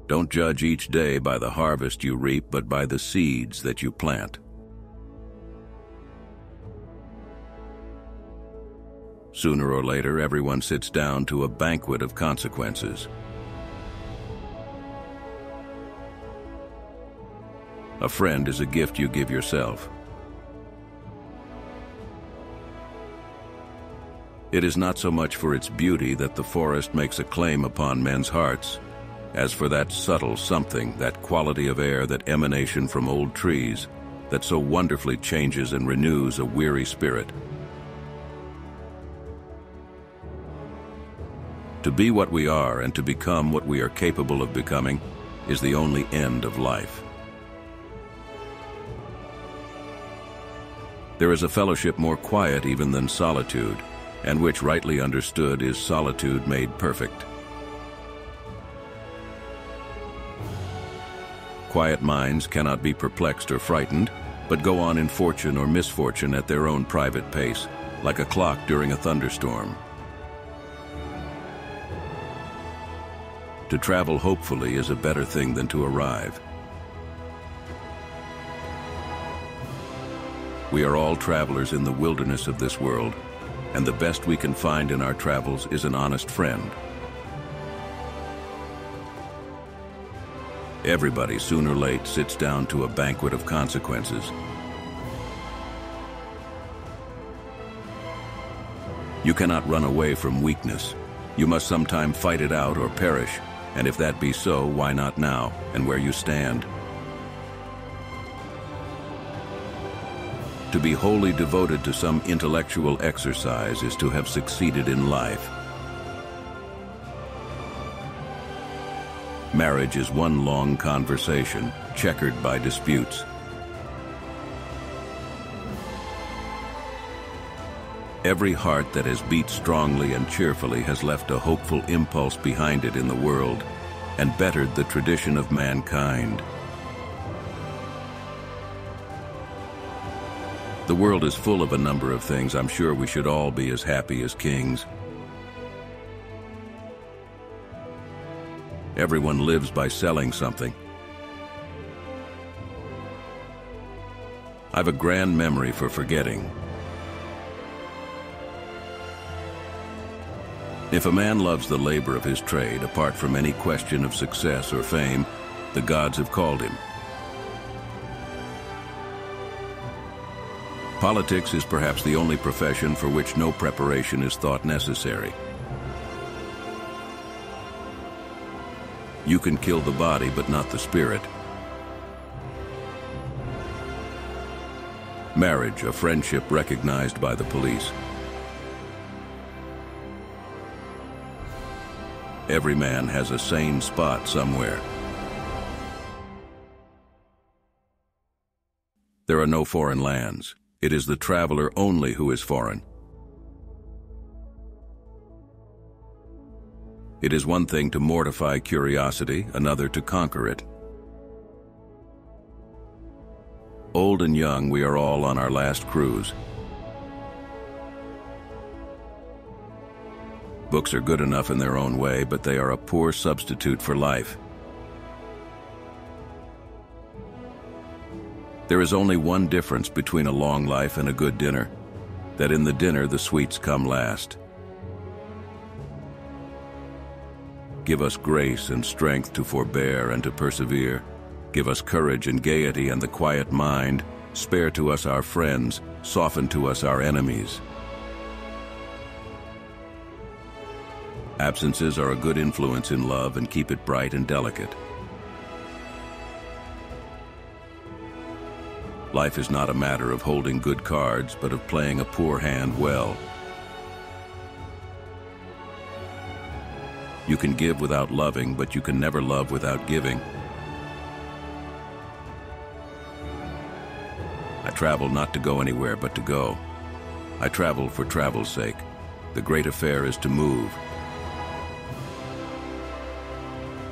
Don't judge each day by the harvest you reap, but by the seeds that you plant. Sooner or later, everyone sits down to a banquet of consequences. A friend is a gift you give yourself. It is not so much for its beauty that the forest makes a claim upon men's hearts, as for that subtle something, that quality of air, that emanation from old trees, that so wonderfully changes and renews a weary spirit. To be what we are and to become what we are capable of becoming is the only end of life. There is a fellowship more quiet even than solitude, and which, rightly understood, is solitude made perfect. Quiet minds cannot be perplexed or frightened, but go on in fortune or misfortune at their own private pace, like a clock during a thunderstorm. To travel hopefully is a better thing than to arrive. We are all travelers in the wilderness of this world, and the best we can find in our travels is an honest friend. Everybody, sooner or late, sits down to a banquet of consequences. You cannot run away from weakness. You must sometime fight it out or perish, and if that be so, why not now, and where you stand? To be wholly devoted to some intellectual exercise is to have succeeded in life. Marriage is one long conversation, checkered by disputes. Every heart that has beat strongly and cheerfully has left a hopeful impulse behind it in the world and bettered the tradition of mankind. The world is full of a number of things. I'm sure we should all be as happy as kings. Everyone lives by selling something. I've a grand memory for forgetting. If a man loves the labor of his trade, apart from any question of success or fame, the gods have called him. Politics is perhaps the only profession for which no preparation is thought necessary. You can kill the body, but not the spirit. Marriage, a friendship recognized by the police. Every man has a sane spot somewhere. There are no foreign lands. It is the traveler only who is foreign. It is one thing to mortify curiosity, another to conquer it. Old and young, we are all on our last cruise. Books are good enough in their own way, but they are a poor substitute for life. There is only one difference between a long life and a good dinner, that in the dinner the sweets come last. Give us grace and strength to forbear and to persevere. Give us courage and gaiety and the quiet mind. Spare to us our friends, soften to us our enemies. Absences are a good influence in love and keep it bright and delicate. Life is not a matter of holding good cards, but of playing a poor hand well. You can give without loving, but you can never love without giving. I travel not to go anywhere, but to go. I travel for travel's sake. The great affair is to move.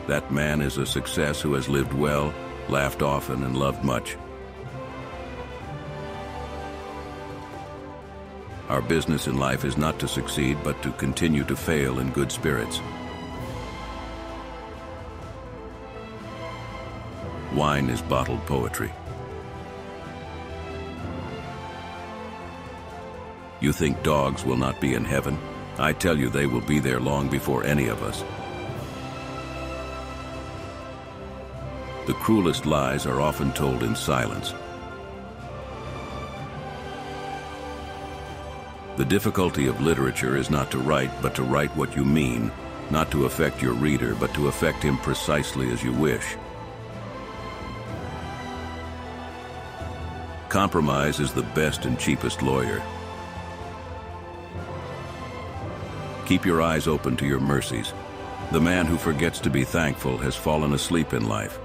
That man is a success who has lived well, laughed often, and loved much. Our business in life is not to succeed, but to continue to fail in good spirits. Wine is bottled poetry. You think dogs will not be in heaven? I tell you they will be there long before any of us. The cruelest lies are often told in silence. The difficulty of literature is not to write, but to write what you mean, not to affect your reader, but to affect him precisely as you wish. Compromise is the best and cheapest lawyer. Keep your eyes open to your mercies. The man who forgets to be thankful has fallen asleep in life.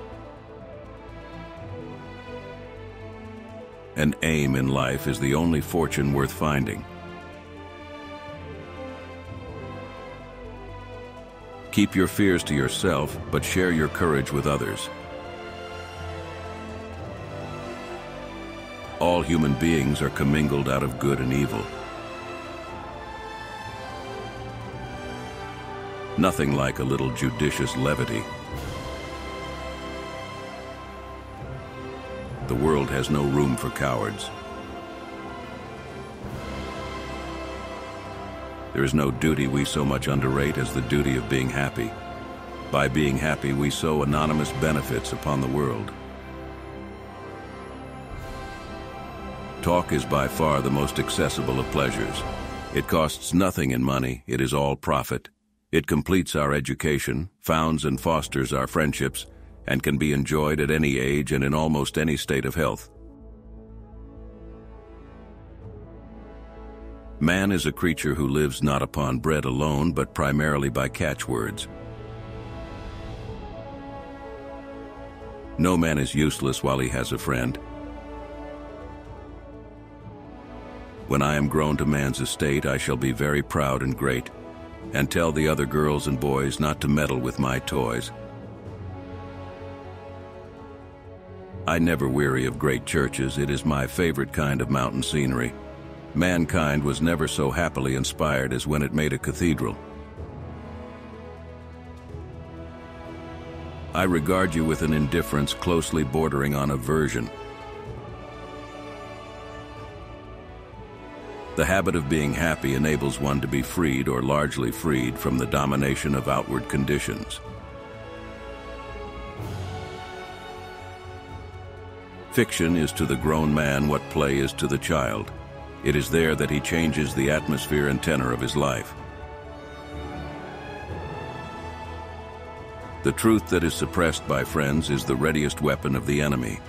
An aim in life is the only fortune worth finding. Keep your fears to yourself, but share your courage with others. All human beings are commingled out of good and evil. Nothing like a little judicious levity. The world has no room for cowards. There is no duty we so much underrate as the duty of being happy. By being happy, we sow anonymous benefits upon the world. Talk is by far the most accessible of pleasures. It costs nothing in money, it is all profit. It completes our education, founds and fosters our friendships, and can be enjoyed at any age and in almost any state of health. Man is a creature who lives not upon bread alone, but primarily by catchwords. No man is useless while he has a friend. When I am grown to man's estate, I shall be very proud and great, and tell the other girls and boys not to meddle with my toys. I never weary of great churches. It is my favorite kind of mountain scenery. Mankind was never so happily inspired as when it made a cathedral. I regard you with an indifference closely bordering on aversion. The habit of being happy enables one to be freed or largely freed from the domination of outward conditions. Fiction is to the grown man what play is to the child. It is there that he changes the atmosphere and tenor of his life. The truth that is suppressed by friends is the readiest weapon of the enemy.